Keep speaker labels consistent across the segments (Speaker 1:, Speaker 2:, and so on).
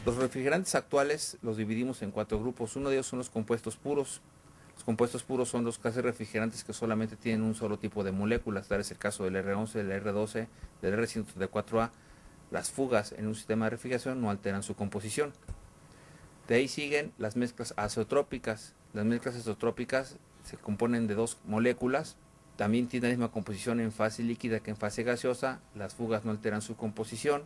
Speaker 1: Los refrigerantes actuales los dividimos en 4 grupos. Uno de ellos son los compuestos puros. Los compuestos puros son los gases refrigerantes que solamente tienen un solo tipo de moléculas. Tal es el caso del R11, del R12, del R134A. Las fugas en un sistema de refrigeración no alteran su composición. De ahí siguen las mezclas azeotrópicas. Las mezclas azeotrópicas se componen de 2 moléculas. También tienen la misma composición en fase líquida que en fase gaseosa. Las fugas no alteran su composición.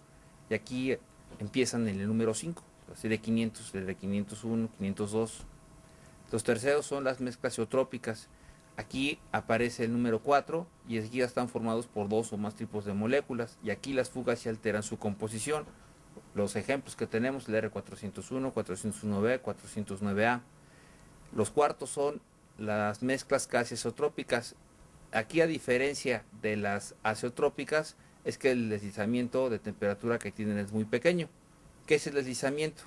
Speaker 1: Y aquí empiezan en el número 5, la serie 500, el de 501, 502. Los terceros son las mezclas azeotrópicas. Aquí aparece el número 4 y aquí ya están formados por 2 o más tipos de moléculas. Y aquí las fugas se alteran su composición. Los ejemplos que tenemos, el R401, 401B, 409A. Los cuartos son las mezclas casi azeotrópicas. Aquí, a diferencia de las azeotrópicas, es que el deslizamiento de temperatura que tienen es muy pequeño. ¿Qué es el deslizamiento?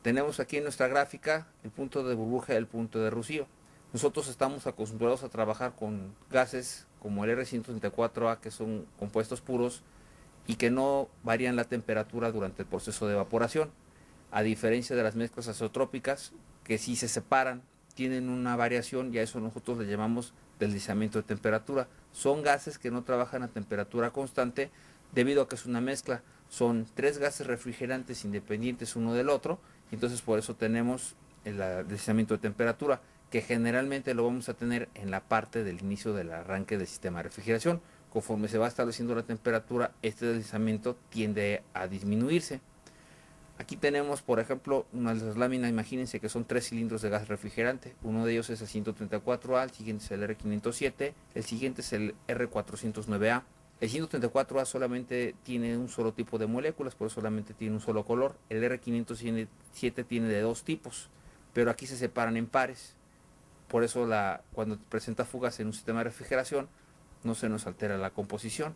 Speaker 1: Tenemos aquí en nuestra gráfica el punto de burbuja y el punto de rocío. Nosotros estamos acostumbrados a trabajar con gases como el R134A, que son compuestos puros y que no varían la temperatura durante el proceso de evaporación, a diferencia de las mezclas azeotrópicas, que sí se separan, tienen una variación y a eso nosotros le llamamos deslizamiento de temperatura. Son gases que no trabajan a temperatura constante debido a que es una mezcla. Son 3 gases refrigerantes independientes uno del otro, y entonces por eso tenemos el deslizamiento de temperatura, que generalmente lo vamos a tener en la parte del inicio del arranque del sistema de refrigeración. Conforme se va estableciendo la temperatura, este deslizamiento tiende a disminuirse. Aquí tenemos, por ejemplo, una de las láminas. Imagínense que son 3 cilindros de gas refrigerante. Uno de ellos es el 134A, el siguiente es el R507, el siguiente es el R409A. El 134A solamente tiene un solo tipo de moléculas, por eso solamente tiene un solo color. El R507 tiene de 2 tipos, pero aquí se separan en pares. Por eso cuando presenta fugas en un sistema de refrigeración, no se nos altera la composición.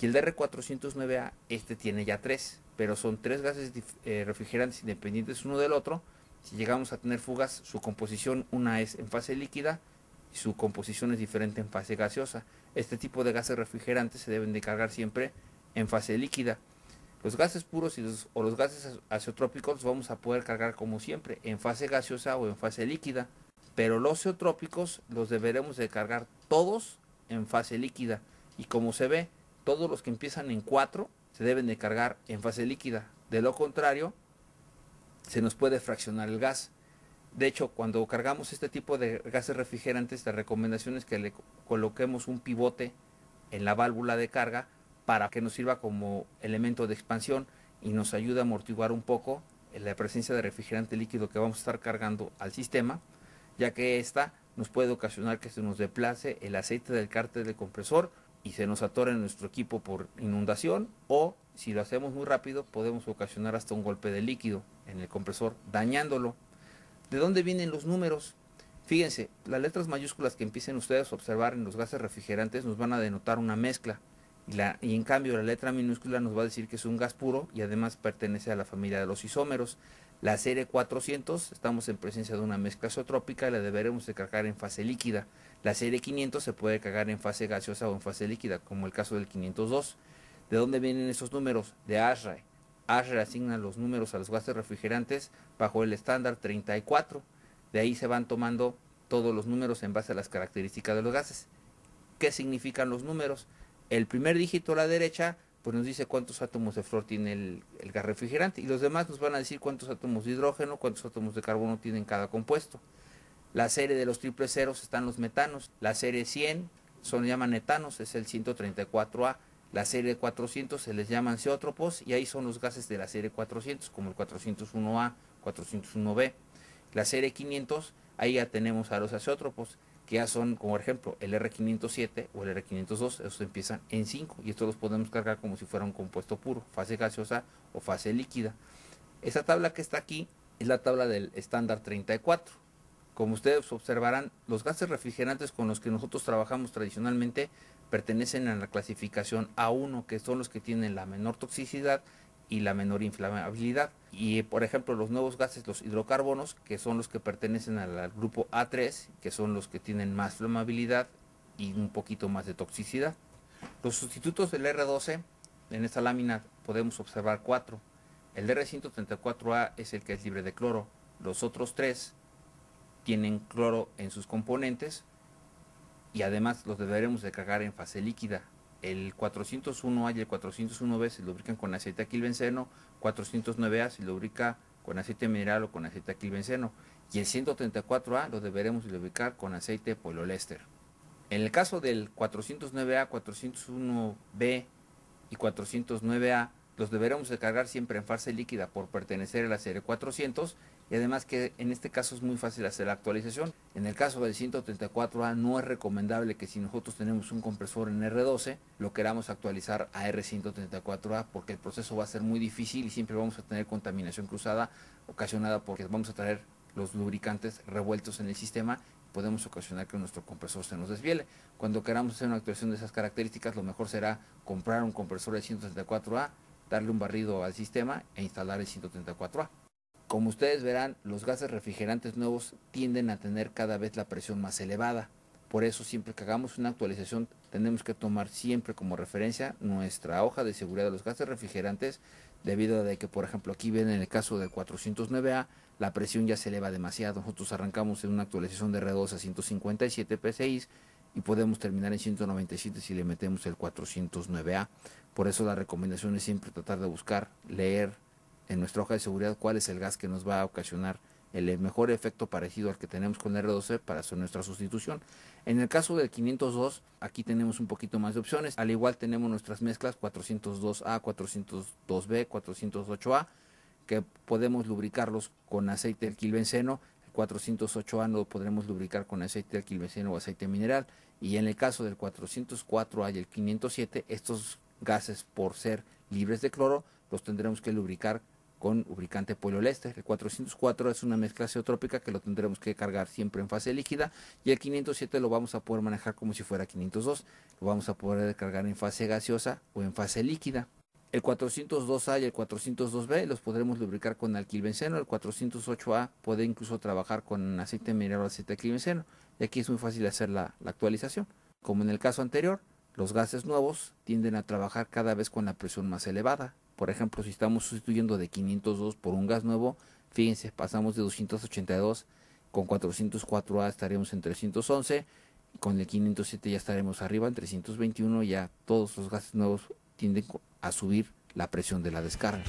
Speaker 1: Y el R409A, este tiene ya 3, pero son 3 gases refrigerantes independientes uno del otro. Si llegamos a tener fugas, su composición una es en fase líquida y su composición es diferente en fase gaseosa. Este tipo de gases refrigerantes se deben de cargar siempre en fase líquida. Los gases puros o los gases azeotrópicos los vamos a poder cargar como siempre en fase gaseosa o en fase líquida, pero los azeotrópicos los deberemos de cargar todos en fase líquida, y como se ve, todos los que empiezan en 4 se deben de cargar en fase líquida. De lo contrario, se nos puede fraccionar el gas. De hecho, cuando cargamos este tipo de gases refrigerantes, la recomendación es que le coloquemos un pivote en la válvula de carga para que nos sirva como elemento de expansión y nos ayude a amortiguar un poco la presencia de refrigerante líquido que vamos a estar cargando al sistema, ya que esta nos puede ocasionar que se nos desplace el aceite del cárter del compresor y se nos atore en nuestro equipo por inundación, o si lo hacemos muy rápido podemos ocasionar hasta un golpe de líquido en el compresor, dañándolo. ¿De dónde vienen los números? Fíjense, las letras mayúsculas que empiecen ustedes a observar en los gases refrigerantes nos van a denotar una mezcla, y en cambio la letra minúscula nos va a decir que es un gas puro y además pertenece a la familia de los isómeros. La serie 400, estamos en presencia de una mezcla isotrópica y la deberemos de cargar en fase líquida. La serie 500 se puede cargar en fase gaseosa o en fase líquida, como el caso del 502. ¿De dónde vienen esos números? De ASHRAE. ASHRAE asigna los números a los gases refrigerantes bajo el estándar 34. De ahí se van tomando todos los números en base a las características de los gases. ¿Qué significan los números? El primer dígito a la derecha pues nos dice cuántos átomos de flúor tiene el gas refrigerante, y los demás nos van a decir cuántos átomos de hidrógeno, cuántos átomos de carbono tienen cada compuesto. La serie de los triple ceros están los metanos. La serie 100 son llaman etanos, es el 134A. La serie 400 se les llaman zeótropos, y ahí son los gases de la serie 400, como el 401A, 401B. La serie 500, ahí ya tenemos a los azeótropos, que ya son, como por ejemplo, el R507 o el R502, estos empiezan en 5, y estos los podemos cargar como si fuera un compuesto puro, fase gaseosa o fase líquida. Esta tabla que está aquí es la tabla del estándar 34. Como ustedes observarán, los gases refrigerantes con los que nosotros trabajamos tradicionalmente pertenecen a la clasificación A1, que son los que tienen la menor toxicidad y la menor inflamabilidad. Y por ejemplo, los nuevos gases, los hidrocarbonos, que son los que pertenecen al grupo A3, que son los que tienen más flamabilidad y un poquito más de toxicidad. Los sustitutos del R12, en esta lámina podemos observar 4. El R134A es el que es libre de cloro. Los otros tres tienen cloro en sus componentes y además los deberemos de cargar en fase líquida. El 401A y el 401B se lubrican con aceite aquilbenceno, 409A se lubrica con aceite mineral o con aceite aquilbenceno y el 134A lo deberemos lubricar con aceite poliéster. En el caso del 409A, 401B y 409A los deberemos de cargar siempre en fase líquida por pertenecer a la serie 400 y además que en este caso es muy fácil hacer la actualización. En el caso del 134A no es recomendable que si nosotros tenemos un compresor en R12 lo queramos actualizar a R134A porque el proceso va a ser muy difícil y siempre vamos a tener contaminación cruzada ocasionada porque vamos a traer los lubricantes revueltos en el sistema. Podemos ocasionar que nuestro compresor se nos desviele. Cuando queramos hacer una actualización de esas características, lo mejor será comprar un compresor de 134A, darle un barrido al sistema e instalar el 134A. Como ustedes verán, los gases refrigerantes nuevos tienden a tener cada vez la presión más elevada. Por eso siempre que hagamos una actualización tenemos que tomar siempre como referencia nuestra hoja de seguridad de los gases refrigerantes, debido a que, por ejemplo, aquí ven en el caso del 409A, la presión ya se eleva demasiado. Nosotros arrancamos en una actualización de R2 a 157 psi y podemos terminar en 197 si le metemos el 409A. Por eso la recomendación es siempre tratar de buscar, leer en nuestra hoja de seguridad cuál es el gas que nos va a ocasionar el mejor efecto parecido al que tenemos con el R12 para hacer nuestra sustitución. En el caso del 502, aquí tenemos un poquito más de opciones. Al igual tenemos nuestras mezclas 402A, 402B, 408A, que podemos lubricarlos con aceite alquilbenceno. El 408A lo podremos lubricar con aceite alquilbenceno o aceite mineral. Y en el caso del 404A y el 507, estos gases, por ser libres de cloro, los tendremos que lubricar con lubricante poliéster. El 404 es una mezcla azeotrópica que lo tendremos que cargar siempre en fase líquida y el 507 lo vamos a poder manejar como si fuera 502. Lo vamos a poder cargar en fase gaseosa o en fase líquida. El 402A y el 402B los podremos lubricar con alquilbenceno. El 408A puede incluso trabajar con aceite mineral o aceite alquilbenceno. Y aquí es muy fácil hacer la actualización. Como en el caso anterior, los gases nuevos tienden a trabajar cada vez con la presión más elevada. Por ejemplo, si estamos sustituyendo de 502 por un gas nuevo, fíjense, pasamos de 282, con 404A estaremos en 311, con el 507 ya estaremos arriba en 321, ya todos los gases nuevos tienden a subir la presión de la descarga.